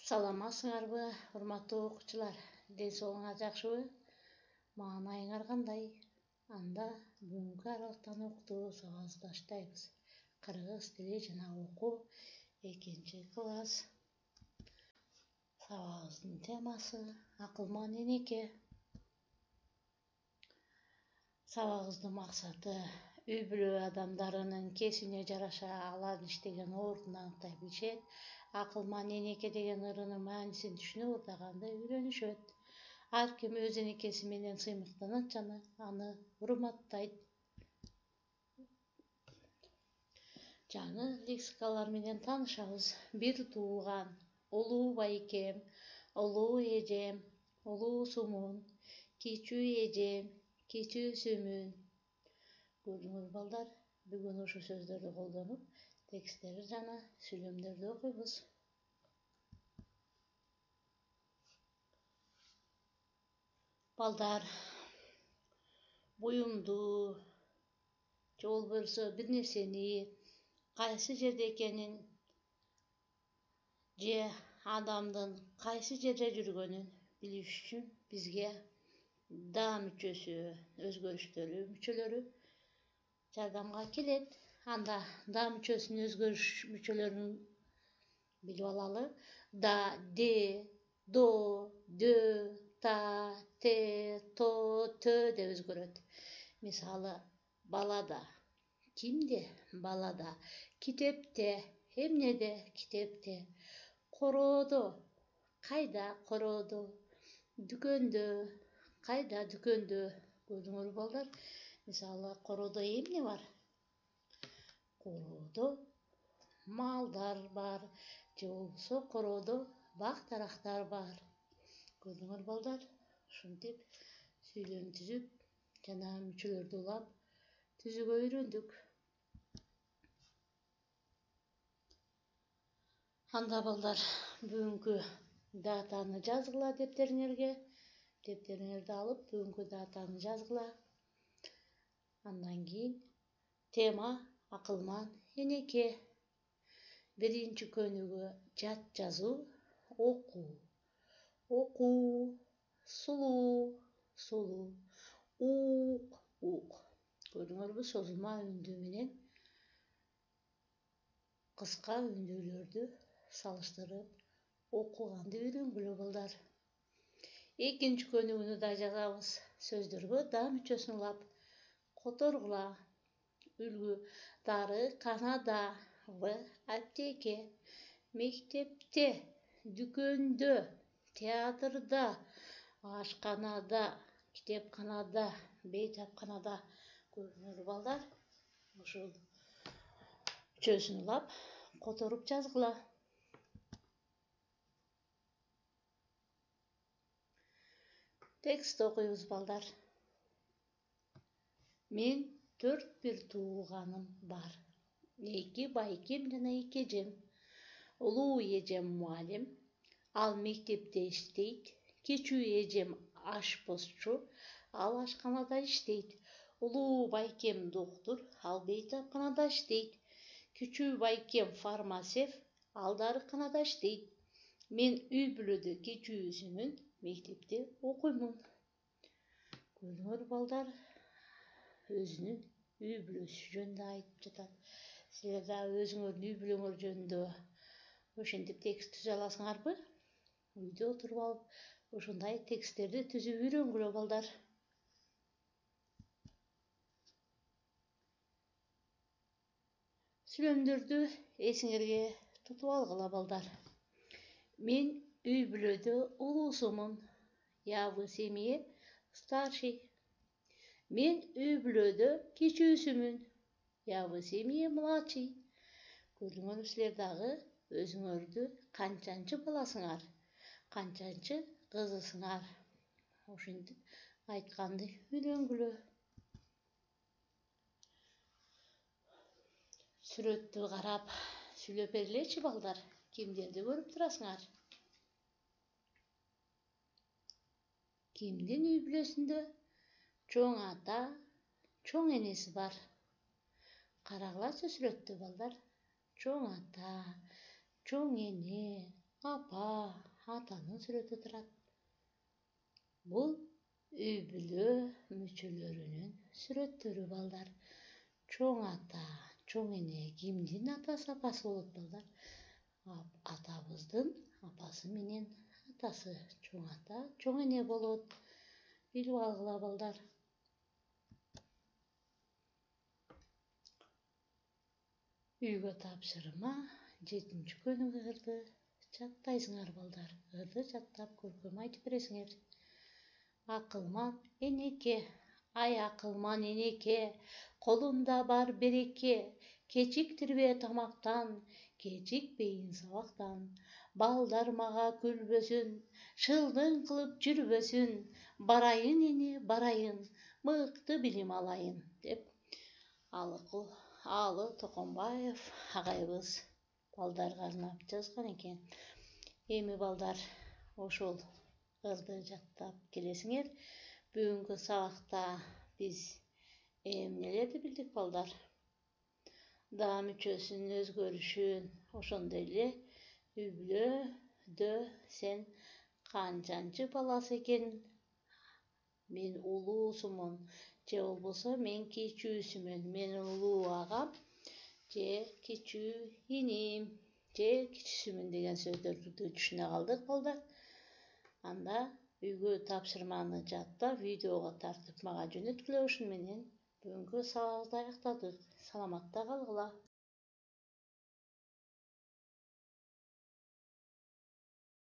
Саламатсыңарбы, урматтуу окуучулар? Ден соолугуңар жакшыбы? Мага айыңар кандай? Анда бүгүнкү аралыктан окутуу сабагыбызды баштайбыз. Кыргыз тили жана окуу 2-класс. Сабагыбыздын темасы акылман энеке. Сабагыбыздын максаты үй бүлө адамдарынын кесибине жараша алардын иштеген оорутун аныктай билишет. Акылман энеке деген ырынын маанисин түшүнүп ырдаганда үйрөнүшөт. Ар ким өз энекеси менен сыймыктанат жана аны урматтайт. Жаңы лексикалар менен таанышабыз. Бир туулган, улуу байкем, улуу эжем, улуусумун, кичүү эжем, кичүүсүмүн. Көрдүңүз балдар, бүгүн ушул сөздөрдү колдонуп, тексттерди жана сүйлөмдөрдү окуйбуз. Балдар, буюмду же болбосо бир нерсени кайсы жерде экенин же адамдын кайсы жерде жүргөнүн билиш үчүн бизге да мүчөсү, өзгөрүштөрү, мүчөлөрү жардамга келет. Анда да мүчөсүнүн өзгөрүш мүчөлөрүн билип алалы. Да, де, до, дө, та, те, то, тө деп өзгөрөт. Мисалы, балада, кимде? Балада, китепте, эмнеде? Китепте, короодо, кайда? Короодо, дүкөндө, кайда? Дүкөндө. Көрдүңөрбү балдар? Мисалы, короодо эмне бар? Короодо малдар бар, же болбосо короодо бак-дарактар бар. Көрдүңөр балдар? Ушинтип сүйлөм түзүп жана мүчөлөрдү улап түзүүгө үйрөндүк. Анда балдар, бүгүнкү датаны жазгыла дептериңерге. Дептериңерди алып, бүгүнкү датаны жазгыла. Андан кийин тема акылман энеке. Биринчи көнүгүү жат жазуу, окуу. Окуу, сулуу, сулуу, уук, уук. Көрдүңөрбү? Созулма үндүү менен кыска үндүүлөрдү салыштырып окуганды үйрөнгүлө балдар. Экинчи көнүгүүнү да жазабыз. Сөздөргө да мүчөсүн улап которгула. Үлгү: дары канада, в аптеке, мектепте, дүкөндө, театрда, ашканада, китепканада, бейтапканада. Көрдүңөрбү балдар? Ушул мүчөсүн улап которуп жазгыла. Текст окуйбуз балдар. Мен 4 бир туулганым бар. 2 байкем жана 2 эжем. Улуу эжем мугалим, ал мектепте иштейт. Кичүү эжем ашпозчу, ал ашканада иштейт. Улуу байкем доктур, ал бейтапканада иштейт. Кичүү байкем фармацевт, ал дарыканада иштейт. Мен үй бүлөдө кичүүсүмүн, мектепте окуймун. Көрдүңөрбү балдар? Өзүнүн үй бүлөсү жөнүндө айтып жатат. Силер дагы өзүңөрдүн үй бүлөңөр жөнүндө ошентип текст түзө аласыңарбы? Үйдө отуруп алып ушундай тексттерди түзүп үйрөнгүлө балдар. Сүйлөмдөрдү эсиңерге тутуп алгыла балдар. Мен үй бүлөдө улуусумун. Я в семье старший. Мен үй бүлөдө кичүүсүмүн. Я в семье младший. Көрдүңөрбү силер дагы өзүңөрдү канчанчы баласыңар, канчанчы кызысыңар. Ошентип айтканды үйрөнгүлө. Сүрөттү карап сүйлөп бергилечи балдар. Кимдерди көрүп турасыңар? Кимдин үй бүлөсүндө чоң ата, чоң энеси бар? Карагылачы сүрөттү балдар. Чоң ата, чоң эне, Apa, atanın сүрөтү турат. Бул үй бүлө мүчөлөрүнүн сүрөттөрү балдар. Чоң ата, чоң эне кимдин атасы апасы болот балдар? Атабыздын апасы менен атасы чоң ата, чоң эне болот. Билип алгыла балдар. Үйгө тапшырма 7 күнү ырды чаттайсыңар балдар. Ырды чаттап көркөм айтып бересиңер. Акылман энеке, ай акылман энеке, колунда бар береке, кечиктирбе тамактан, кечикпейин сабактан. Балдар мага күлбөсүн, шылдың кылып жүрбөсүн, барайын эне, барайын, мыкты билим алайын, деп Алы Токонбаев агайыбыз балдарга арнап жазган экен. Эми балдар ошол ырды жаттап келесиңер. Бүгүнкү сабакта биз эмнелерди билдик балдар? Даа мүчөсүнүн өзгөрүшүн, ошондой эле үй бүлөдө сен канчанчы баласы экенин, мен улуусумун же болбосо мен кичүүсүмүн, менин улуу агам же кичүү иним же кичүүсүмүн деген сөздөрдү түшүнө калдык балдар. Анда үйгө тапшырманы жаттап, видеого тартып мага жөнөткүлө. Ушун менен бүгүнкү сабагыбызды аяктадык. Саламатта калгыла.